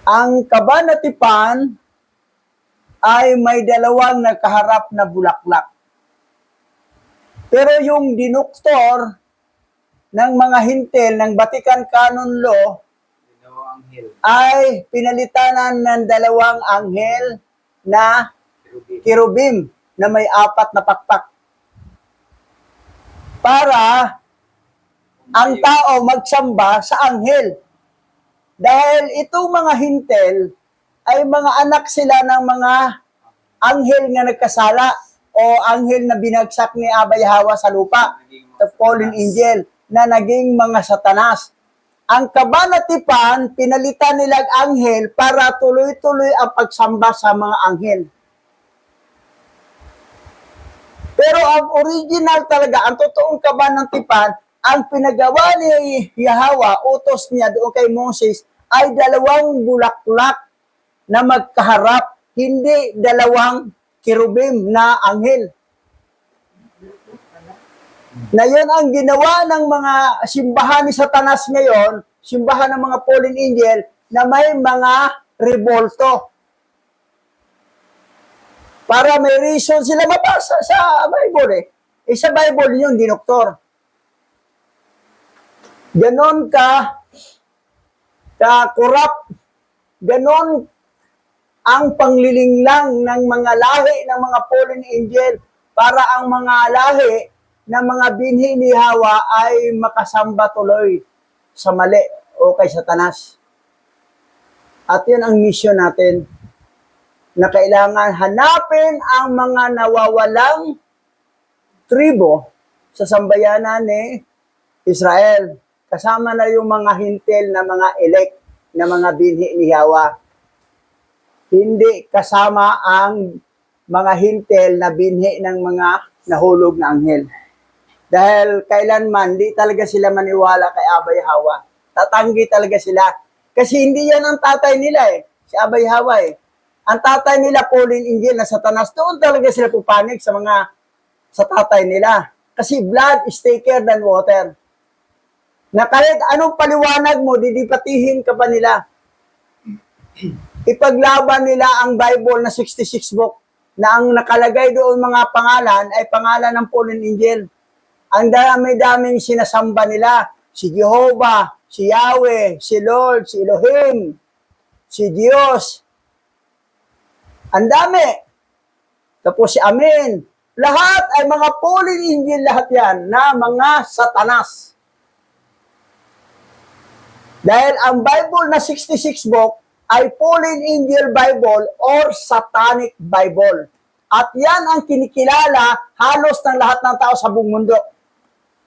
Ang kabanatipan ay may dalawang nagkaharap na bulaklak. Pero yung dinuktor ng mga hintil ng Vatican Canon Law ay pinalitanan ng dalawang anghel na kirubim na may 4 na pakpak. Para ang tao magsamba sa anghel. Dahil itong mga hintil ay mga anak sila ng mga anghel na nagkasala o anghel na binagsak ni Abay Hawa sa lupa, the fallen angel, na naging mga satanas. Ang kabanatipan, pinalitan nilang anghel para tuloy-tuloy ang pagsamba sa mga anghel. Pero ang original talaga, ang totoong kabanatipan, ang pinagawa ni Yahweh, utos niya doon kay Moses, ay 2 bulaklak na magkaharap, hindi 2 kirubim na anghel. Na yun ang ginawa ng mga simbahan ni Satanas ngayon, simbahan ng mga fallen angel, na may mga revolto. Para may reason sila mabasa sa Bible eh. Sa Bible yun, dinoktor. Ganon ka-corrupt, ganon ang panglilinglang ng mga lahi ng mga fallen angel para ang mga lahi ng mga binhi ni Hawa ay makasamba tuloy sa mali o kay Satanas. At yun ang mission natin, na kailangan hanapin ang mga nawawalang tribo sa sambayanan ni Israel. Kasama na yung mga hintil na mga elect na mga binhi ni Yahweh. Hindi kasama ang mga hintil na binhi ng mga nahulog na anghel. Dahil kailanman, di talaga sila maniwala kay Abay Hawa. Tatanggi talaga sila. Kasi hindi yan ang tatay nila eh, si Abay Hawa eh. Ang tatay nila, fallen angel na Satanas, doon talaga sila pupanig sa tatay nila. Kasi blood is thicker than water. Na kahit anong paliwanag mo, didipatihin ka pa nila. Ipaglaban nila ang Bible na 66 book, na ang nakalagay doon mga pangalan ay pangalan ng fallen angel. Ang dami-daming sinasamba nila, si Jehovah, si Yahweh, si Lord, si Elohim, si Diyos. Ang dami. Tapos si Amen. Lahat ay mga fallen angel, lahat yan, na mga Satanas. Dahil ang Bible na 66 book ay fallen angel Bible or satanic Bible. At yan ang kinikilala halos ng lahat ng tao sa buong mundo.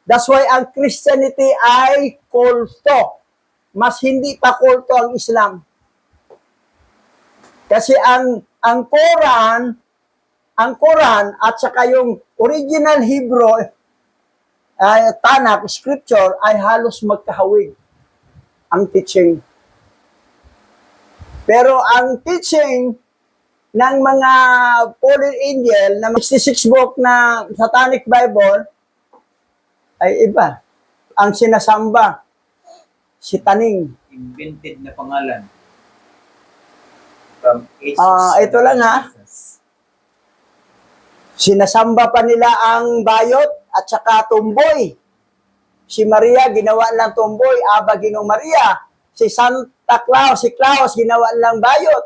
That's why ang Christianity ay kulto. Mas hindi pa kulto ang Islam. Kasi ang Quran at saka yung original Hebrew Tanakh scripture ay halos magkahawig ang teaching. Pero ang teaching ng mga fallen angel na 66 book na satanic Bible ay iba. Ang sinasamba, si Taning. Invented na pangalan. Ito lang ha. Sinasamba pa nila ang bayot at saka tumboy. Si Maria, ginawa lang tumboy. Aba, Ginong Maria. Si Santa Claus, si Claus, ginawa lang bayot.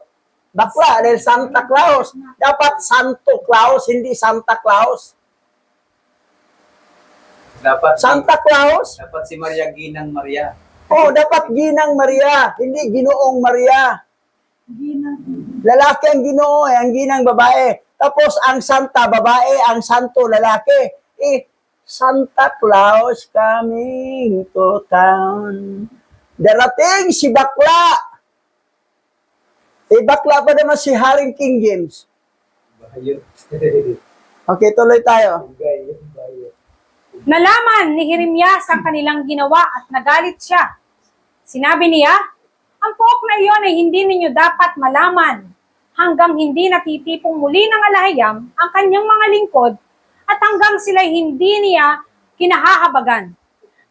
Bakla, dahil Santa Claus. Dapat Santo Claus, hindi Santa Claus. Dapat Santa Claus? Dapat si Maria Ginang Maria. Dapat Ginang Maria, hindi Ginoong Maria. Lalaki ang Ginoo, ang Ginang babae. Tapos ang Santa babae, ang Santo lalaki. Santa Claus coming to town. Darating si Bakla. Bakla pa naman si Haring King James. Bayot. Okay, tuloy tayo. Bayot. Nalaman ni Jeremias ang kanilang ginawa at nagalit siya. Sinabi niya, ang pook na iyon ay hindi ninyo dapat malaman hanggang hindi natitipong muli ng alahayam ang kanyang mga lingkod at hanggang sila'y hindi niya kinahahabagan.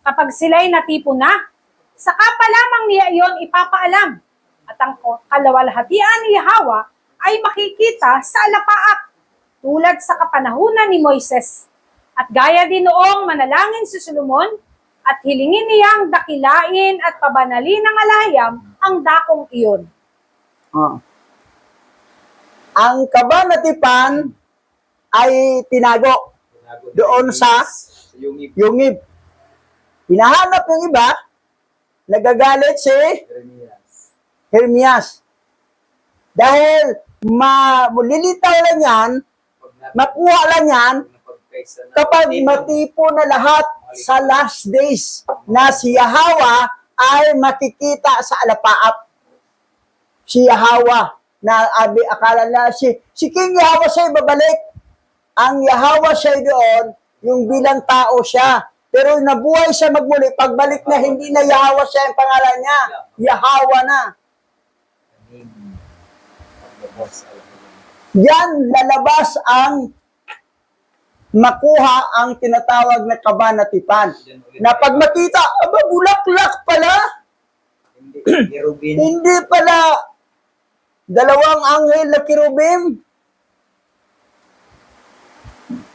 Kapag sila'y natipon na, saka pa lamang niya iyon ipapaalam. at ang kalawalhatian ni Yahweh ay makikita sa alapaap tulad sa kapanahunan ni Moises. At gaya din noong manalangin si Solomon at hilingin niyang dakilain at pabanalin ng alayam ang dakong iyon. Ah. Ang kabanatipan ay tinago doon sa Yungib. Yungib. Hinahanap ng iba, nagagalit si Jeremias. Jeremias. Dahil lilitaw lang yan, makuha lang yan, Napagkaisa na kapag dito. matipo na lahat sa last days na si Yahweh ay makikita sa alapaap. Si Yahweh na akala na si King Yahweh siya babalik. Ang Yahweh siya doon, yung bilang tao siya. Pero nabuhay siya magmuli, pagbalik na hindi na Yahweh siya ang pangalan niya. Yahweh na. Yan lalabas ang makuha ang tinatawag na kabanatipan. Na pag makita, aba, bulaklak pala. Hindi, Kerubin. Hindi pala dalawang anghel na kirubim.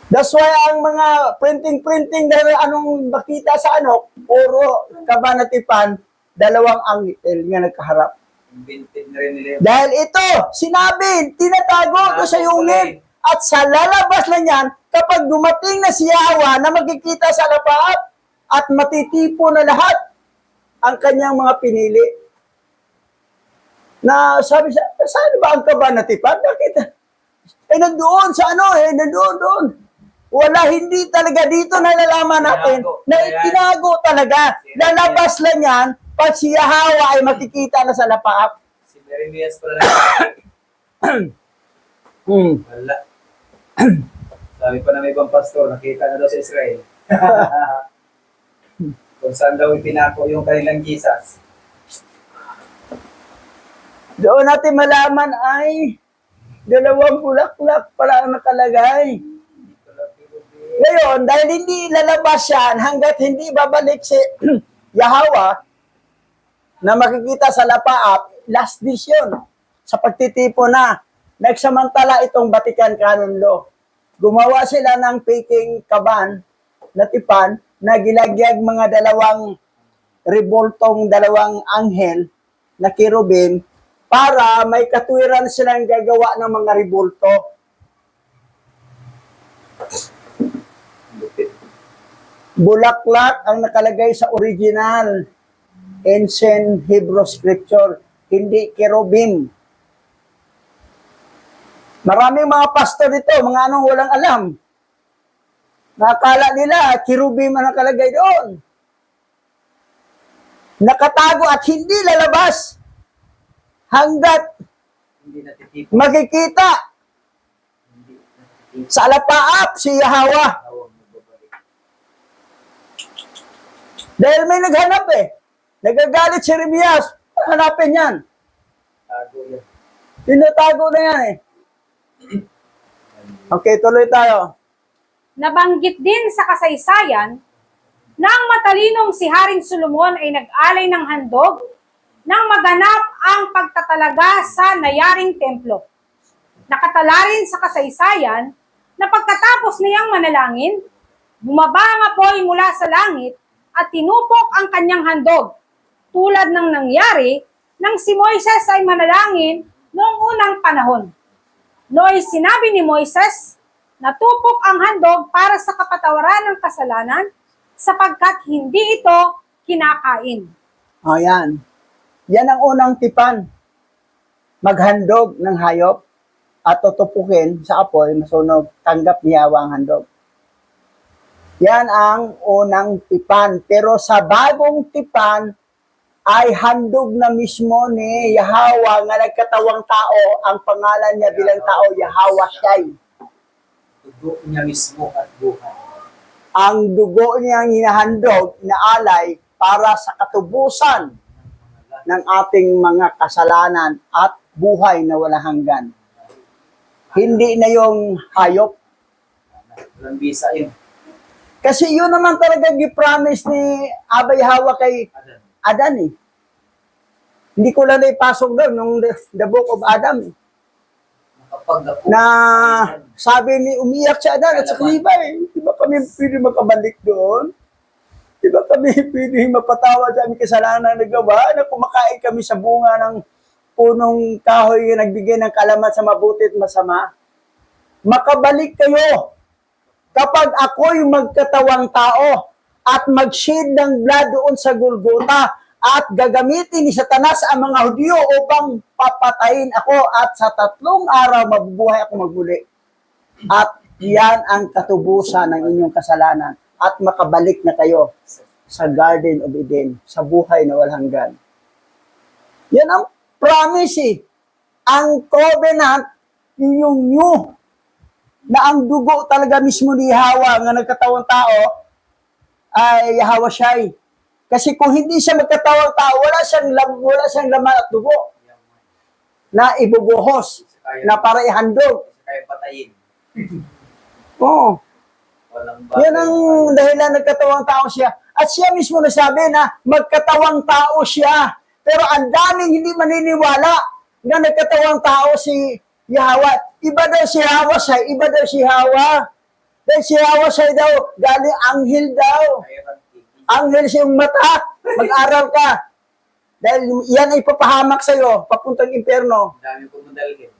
That's why ang mga printing dahil anong makita sa puro kabanatipan, dalawang anghel nga nagkaharap. Invented na rin nila yung Dahil ito, sinabi, tinatago ko sa yungib. At sa lalabas na yan, kapag dumating na si Yahweh na magkikita sa lapaat at matitipo na lahat ang kanyang mga pinili. Na sabi siya, saan ba ang kabanatipan? Bakit? Nandoon sa nandoon. Wala, hindi talaga dito nalalaman natin na itinago talaga. Lalabas lang yan pag si Yahweh ay makikita na sa lapaat. si Jeremias pala na. Wala. Sabi pa na may ibang pastor, nakita na daw sa Israel. Kung saan daw ipinako yung kanilang Jesus. Doon natin malaman ay dalawang bulaklak pala ang nakalagay. Ngayon, dahil hindi lalabas yan hanggat hindi babalik si Yahweh na makikita sa lapaap, last days yun. Sa pagtitipo na, nagsamantala itong Vatican Canon Law. Gumawa sila ng faking kaban na tipan na gilagyag mga dalawang dalawang anghel na kirubim para may katwiran silang gagawa ng mga rebulto. Bulaklak ang nakalagay sa original ancient Hebrew scripture, hindi kerubim. Maraming mga pastor dito, mga walang alam. Nakakala nila, kerubim ang nakalagay doon. Nakatago at hindi lalabas hanggat Hindi natitipo. makikita Hindi natitipo. sa alapaap si Yahweh. Tawag mo babalik. Dahil may naghanap Nagagalit si Jeremias. Hanapin yan. Tago yan. Tinatago na yan Okay, tuloy tayo. Nabanggit din sa kasaysayan na ang matalinong si Haring Solomon ay nag-alay ng handog nang maganap ang pagtatalaga sa nayaring templo. Nakatala rin sa kasaysayan na pagkatapos niyang manalangin, bumaba ang apoy mula sa langit at tinupok ang kanyang handog, tulad ng nangyari nang si Moises ay manalangin noong unang panahon. Noy sinabi ni Moises, natupok ang handog para sa kapatawaran ng kasalanan sapagkat hindi ito kinakain. Yan. Yan ang unang tipan. Maghandog ng hayop at tutupukin sa apoy, masunog, tanggap ni Yahweh ang handog. Yan ang unang tipan. Pero sa bagong tipan, ay handog na mismo ni Yahweh nga nagkatawang tao, ang pangalan niya bilang tao, Yahweh Shai. Dugo niya mismo at buhay. Ang dugo niyang hinahandog, inaalay para sa katubusan ng ating mga kasalanan at buhay na walang hanggan. Hindi na yung hayop. Walang bisa yun. Kasi yun naman talaga gi-promise ni Abay Hawa kay Adan. Adan Hindi ko lang naipasok doon nung the book of Adam. Kapag ako, Na sabi ni umiyak si Adan at sa Levi, di ba kami pwede makabalik doon? Di ba kami pwede mapatawad sa aming kasalanan na nagawa na kumakain kami sa bunga ng punong kahoy na nagbigay ng kalamat sa mabuti at masama? Makabalik kayo kapag ako'y magkatawang tao at mag-shed ng blood doon sa Golgota at gagamitin ni Satanas ang mga Hudyo upang papatayin ako at sa 3 araw mabubuhay ako magmuli. At yan ang katubusan ng inyong kasalanan at makabalik na kayo sa Garden of Eden, sa buhay na walang hanggan. Yan ang promise eh. Ang covenant, yung new, na ang dugo talaga mismo ni Hawa nga nagkatawang tao, ay Hawa Shai. Kasi kung hindi siya magkatawang tao, wala siyang laman at dugo na ibubuhos, na para ihandog. kaya patayin. Oo. Walang Yan ang dahilan nagkatawang tao siya. At siya mismo nasabi na magkatawang tao siya. Pero ang daming hindi maniniwala na nagkatawang tao si Yahweh. Iba daw si Hawa siya, iba daw si Hawa. Dahil si Hawa siya daw, galing anghel daw. Anghel siyang mata. Mag-aral ka. Dahil yan ay papahamak sa'yo, papuntang impyerno. Dami ko madalhin.